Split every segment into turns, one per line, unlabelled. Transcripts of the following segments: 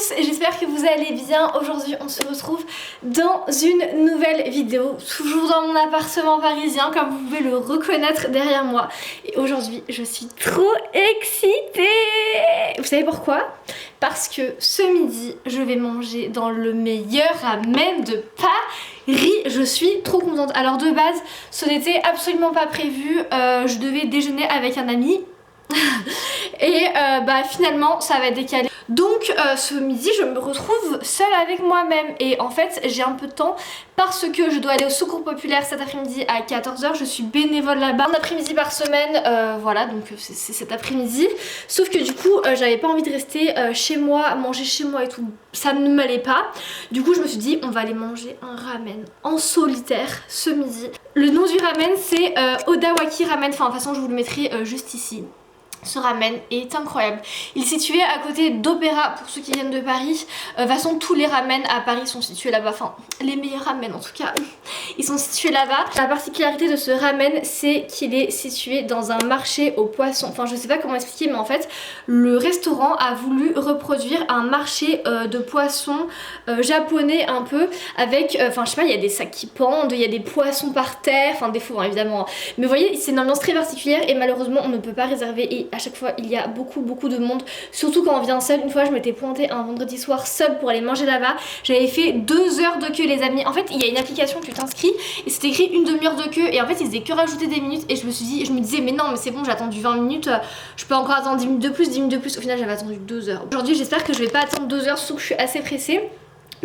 tous, j'espère que vous allez bien. Aujourd'hui on se retrouve dans une nouvelle vidéo, toujours dans mon appartement parisien comme vous pouvez le reconnaître derrière moi. Et aujourd'hui je suis trop excitée. Vous savez pourquoi? Parce que ce midi je vais manger dans le meilleur ramen de Paris. Je suis trop contente. Alors de base ce n'était absolument pas prévu, je devais déjeuner avec un ami. Et finalement ça va être décalé. Donc ce midi je me retrouve seule avec moi-même. Et en fait j'ai un peu de temps parce que je dois aller au secours populaire cet après-midi à 14 h. Je suis bénévole là-bas un après-midi par semaine. Voilà, donc c'est cet après-midi. Sauf que du coup j'avais pas envie de rester chez moi, manger chez moi et tout. Ça ne m'allait pas. Du coup je me suis dit on va aller manger un ramen en solitaire ce midi. Le nom du ramen c'est Odawaki Ramen. Enfin de toute façon je vous le mettrai juste ici. Ce ramen est incroyable. Il est situé à côté d'Opéra pour ceux qui viennent de Paris. De toute façon tous les ramen à Paris sont situés là-bas. Enfin les meilleurs ramen en tout cas. Ils sont situés là-bas. La particularité de ce ramen c'est qu'il est situé dans un marché aux poissons. Enfin je sais pas comment expliquer mais en fait le restaurant a voulu reproduire un marché de poissons japonais un peu. Avec, enfin je sais pas, il y a des sacs qui pendent, il y a des poissons par terre. Enfin des faux hein, évidemment. Mais vous voyez c'est une ambiance très particulière et malheureusement on ne peut pas réserver. Et à chaque fois il y a beaucoup de monde, surtout quand on vient seul. Une fois je m'étais pointée un vendredi soir seule pour aller manger là-bas, j'avais fait 2 heures de queue les amis. En fait il y a une application, tu t'inscris et c'est écrit une demi-heure de queue et en fait ils faisaient que rajouter des minutes et je me disais mais non mais c'est bon j'ai attendu 20 minutes, je peux encore attendre 10 minutes de plus, 10 minutes de plus. Au final j'avais attendu 2 heures. Aujourd'hui j'espère que je vais pas attendre 2 heures, surtout que je suis assez pressée.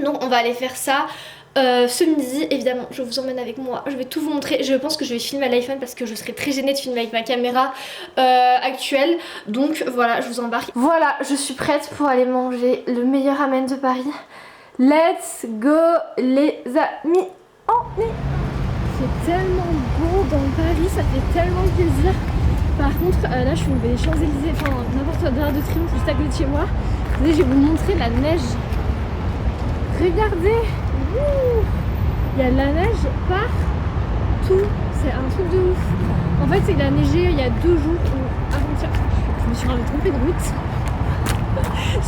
Donc on va aller faire ça. Ce midi évidemment je vous emmène avec moi, je vais tout vous montrer. Je pense que je vais filmer à l'iPhone parce que je serais très gênée de filmer avec ma caméra actuelle. Donc voilà je vous embarque. Voilà je suis prête pour aller manger le meilleur ramen de Paris. Let's go les amis. On est... C'est tellement beau dans Paris, ça fait tellement plaisir. Par contre là je suis au des Champs-Élysées, enfin n'importe quoi, de l'Arc de Triomphe juste à côté de chez moi. Je vais vous montrer la neige. Regardez, il y a de la neige partout, c'est un truc de ouf. En fait c'est qu'il a neigé il y a 2 jours ou avant-hier. Je me suis vraiment trompée de route.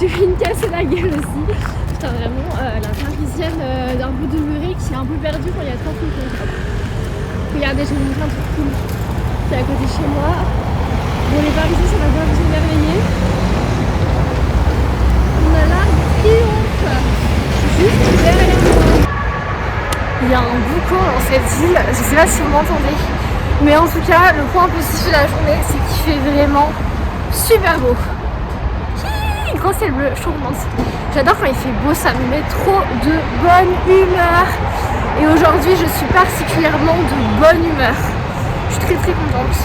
J'ai fait une casse la gueule aussi. Putain vraiment la parisienne d'un bout de murée qui est un peu perdue quand il y a 30 minutes. Regardez je vais vous montrer un truc cool qui est à côté de chez moi. Bon les parisiens ça va pas vous émerveiller. On a l'Arc de Triomphe juste derrière moi. Il y a un boucan dans cette ville, je sais pas si vous m'entendez. Mais en tout cas, le point positif de la journée, c'est qu'il fait vraiment super beau. Quand c'est bleu, je trouve contente. J'adore quand il fait beau, ça me met trop de bonne humeur. Et aujourd'hui, je suis particulièrement de bonne humeur. Je suis très contente.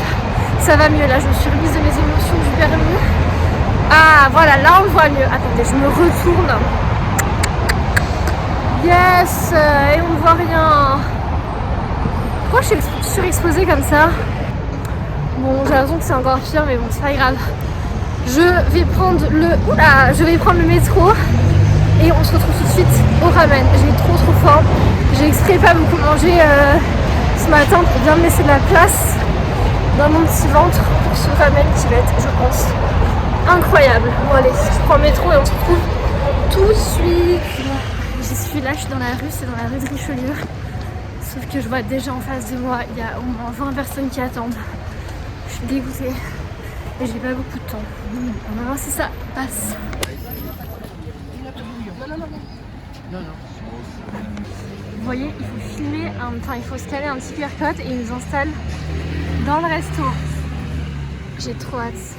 Ça va mieux, là je me suis remise de mes émotions du permis. Ah voilà, là on le voit mieux. Attendez, je me retourne. Yes, et on ne voit rien. Pourquoi je suis surexposée comme ça? Bon, j'ai l'impression que c'est encore pire, mais bon, c'est pas grave. Je vais prendre le métro et on se retrouve tout de suite au ramen. J'ai trop faim. J'ai exprès pas beaucoup mangé ce matin pour bien me laisser de la place dans mon petit ventre pour ce ramen qui va être, je pense, incroyable. Bon allez, je prends le métro et on se retrouve tout de suite. J'y suis là, je suis dans la rue, c'est dans la rue de Richelieu. Sauf que je vois déjà en face de moi, il y a au moins 20 personnes qui attendent. Je suis dégoûtée et j'ai pas beaucoup de temps. On va voir si ça passe. Vous voyez, il faut filmer, il faut scanner un petit QR code et ils nous installent dans le resto. J'ai trop hâte.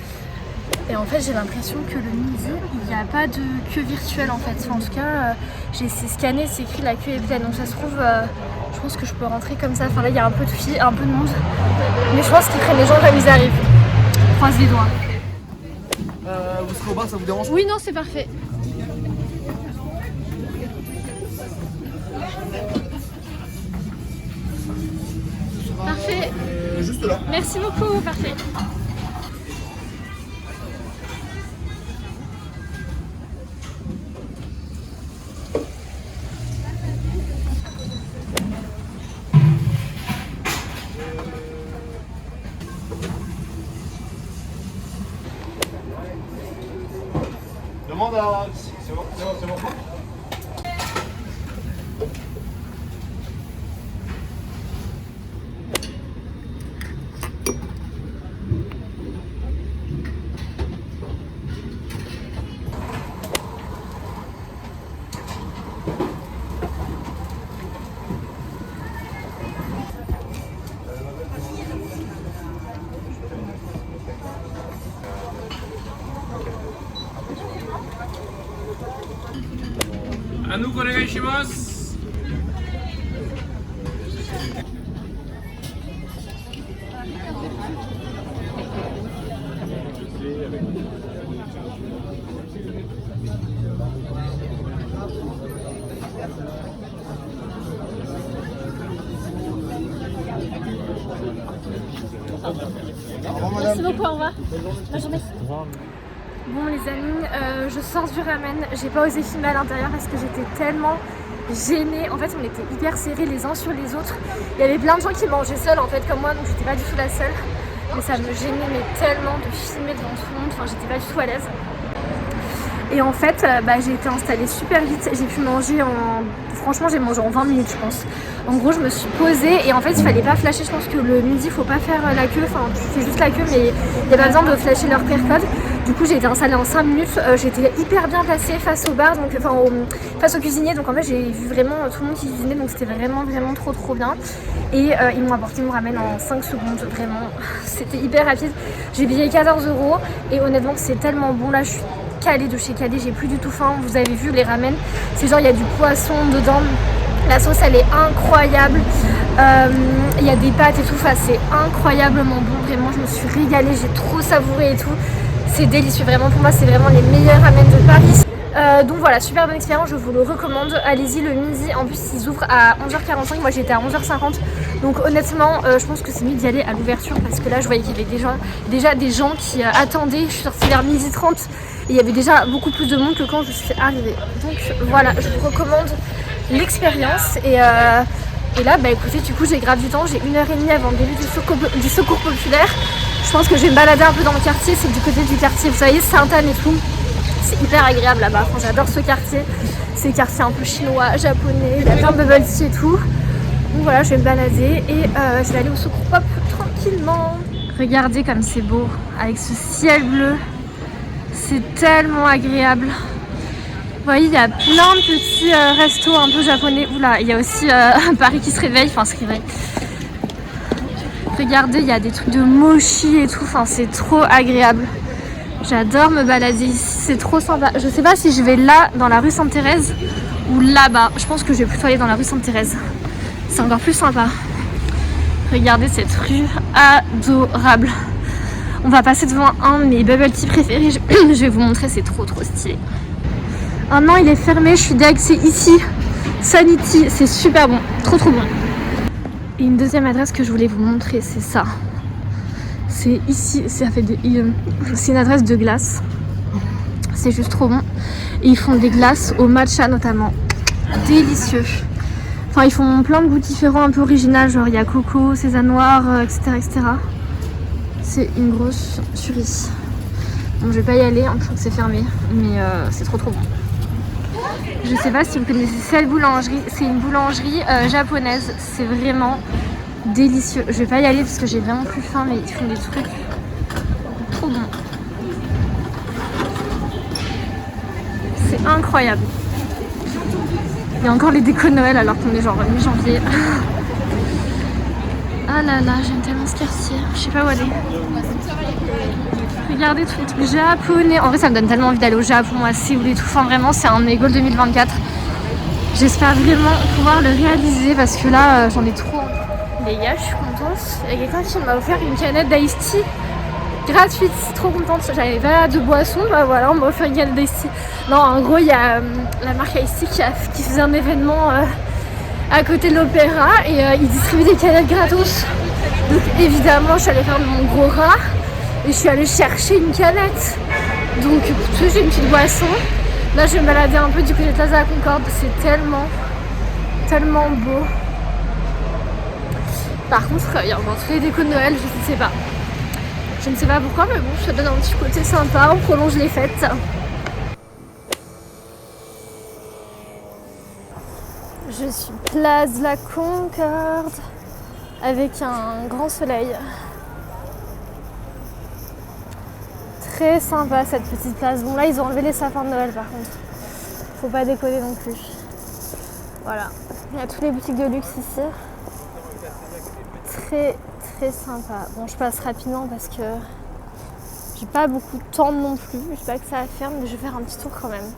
Et en fait j'ai l'impression que le midi il n'y a pas de queue virtuelle en fait. Enfin, en tout cas j'ai essayé de scanner, c'est écrit la queue est pleine. Donc ça se trouve je pense que je peux rentrer comme ça. Enfin là il y a un peu de filles, un peu de monde. Mais je pense qu'ils prennent les gens comme ils arrivent. On croise les doigts.
Vous serez au bar, ça vous dérange?
Oui non c'est parfait. Parfait.
Juste là.
Merci beaucoup, parfait.
demande à... C'est bon, c'est bon.
Merci beaucoup, au revoir. Bonne journée. Bon les amis, je sors du ramen. J'ai pas osé filmer à l'intérieur parce que j'étais tellement gênée. En fait on était hyper serrés les uns sur les autres. Il y avait plein de gens qui mangeaient seuls en fait comme moi, donc j'étais pas du tout la seule. Mais ça me gênait mais tellement de filmer devant tout le monde, enfin j'étais pas du tout à l'aise. Et en fait, j'ai été installée super vite. J'ai pu manger Franchement, j'ai mangé en 20 minutes, je pense. En gros, je me suis posée et en fait, il fallait pas flasher. Je pense que le midi, faut pas faire la queue. Enfin, tu fais juste la queue, mais il n'y a pas besoin de flasher leur QR code. Du coup, j'ai été installée en 5 minutes. J'étais hyper bien placée face au bar, donc face au cuisinier. Donc en fait, j'ai vu vraiment tout le monde qui cuisinait. Donc c'était vraiment trop bien. Et ils m'ont apporté mon ramen en 5 secondes. Vraiment, c'était hyper rapide. J'ai payé 14 € et honnêtement, c'est tellement bon. Là, je suis calée de chez Calais, j'ai plus du tout faim. Vous avez vu les ramen, c'est genre il y a du poisson dedans, la sauce elle est incroyable, il y a des pâtes et tout, enfin, c'est incroyablement bon, vraiment je me suis régalée, j'ai trop savouré et tout, c'est délicieux, vraiment pour moi c'est vraiment les meilleurs ramen de Paris. Donc voilà, super bonne expérience, je vous le recommande, allez-y le midi, en plus ils ouvrent à 11h45, moi j'étais à 11h50, donc honnêtement je pense que c'est mieux d'y aller à l'ouverture parce que là je voyais qu'il y avait déjà des gens qui attendaient, je suis sortie vers 12h30 et il y avait déjà beaucoup plus de monde que quand je suis arrivée, donc voilà, je vous recommande l'expérience et là écoutez, du coup j'ai grave du temps, j'ai 1h30 avant le début du secours populaire. Je pense que je vais me balader un peu dans le quartier, c'est du côté du quartier, vous savez, Sainte-Anne et tout. C'est hyper agréable là-bas, enfin, j'adore ce quartier. C'est un quartier un peu chinois, japonais, il y a plein de bubble tea et tout. Donc voilà, je vais me balader et je vais aller au secours pop tranquillement. Regardez comme c'est beau, avec ce ciel bleu. C'est tellement agréable. Vous voyez, il y a plein de petits restos un peu japonais. Oula, il y a aussi Paris qui se réveille, enfin se réveille. Regardez, il y a des trucs de mochi et tout, enfin c'est trop agréable. J'adore me balader ici, c'est trop sympa. Je sais pas si je vais là, dans la rue Sainte-Thérèse, ou là-bas. Je pense que je vais plutôt aller dans la rue Sainte-Thérèse. C'est encore plus sympa. Regardez cette rue adorable. On va passer devant un de mes bubble tea préférés. Je vais vous montrer, c'est trop stylé. Oh non, il est fermé, je suis deg, c'est ici. Sanity, c'est super bon, trop bon. Et une deuxième adresse que je voulais vous montrer, c'est ça. C'est ici, c'est une adresse de glace. C'est juste trop bon. Et ils font des glaces au matcha notamment. Délicieux. Enfin, ils font plein de goûts différents, un peu original. Genre, il y a coco, sésame noir, etc. C'est une grosse tuerie. Bon, je vais pas y aller, je crois que c'est fermé. Mais c'est trop bon. Je sais pas si vous connaissez cette boulangerie. C'est une boulangerie japonaise. C'est vraiment délicieux. Je vais pas y aller parce que j'ai vraiment plus faim, mais ils font des trucs trop bons. C'est incroyable. Il y a encore les décos de Noël alors qu'on est genre mi-janvier. Ah là là, j'aime tellement ce quartier. Je sais pas où aller. Regardez tous les trucs japonais. En vrai, ça me donne tellement envie d'aller au Japon, à Séoul et tout. Enfin, vraiment, c'est un de mes goals 2024. J'espère vraiment pouvoir le réaliser parce que là, j'en ai trop. Les gars, je suis contente. Il y a quelqu'un qui m'a offert une canette d'Ice Tea gratuite. Trop contente. J'avais pas de boisson. Bah voilà, on m'a offert une canette d'Ice Tea. Non, en gros, il y a la marque Ice Tea qui faisait un événement à côté de l'opéra et ils distribuaient des canettes gratos. Donc évidemment, je suis allée faire mon gros rat et je suis allée chercher une canette. Donc, j'ai une petite boisson. Là, je vais me balader un peu du côté de Plaza la Concorde. C'est tellement beau. Par contre, il y a encore tous les décos de Noël, je ne sais pas. Je ne sais pas pourquoi, mais bon, ça donne un petit côté sympa, on prolonge les fêtes. Je suis place de la Concorde avec un grand soleil. Très sympa cette petite place. Bon là ils ont enlevé les sapins de Noël par contre. Faut pas déconner non plus. Voilà. Il y a toutes les boutiques de luxe ici. Très très sympa. Bon je passe rapidement parce que j'ai pas beaucoup de temps non plus. Je sais pas que ça va faire mais je vais faire un petit tour quand même.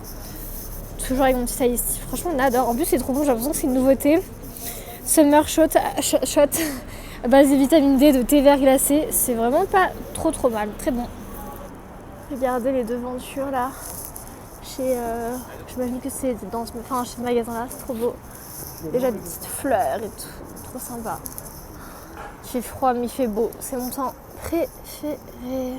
Toujours avec mon petit ice tea. Franchement on adore. En plus c'est trop bon, j'ai l'impression que c'est une nouveauté. Summer shot à base de vitamine D de thé vert glacé. C'est vraiment pas trop mal. Très bon. Regardez les devantures là. J'imagine que c'est chez ce magasin là. C'est trop beau. Déjà des petites fleurs et tout. Trop sympa. Il fait froid mais il fait beau. C'est mon temps préféré.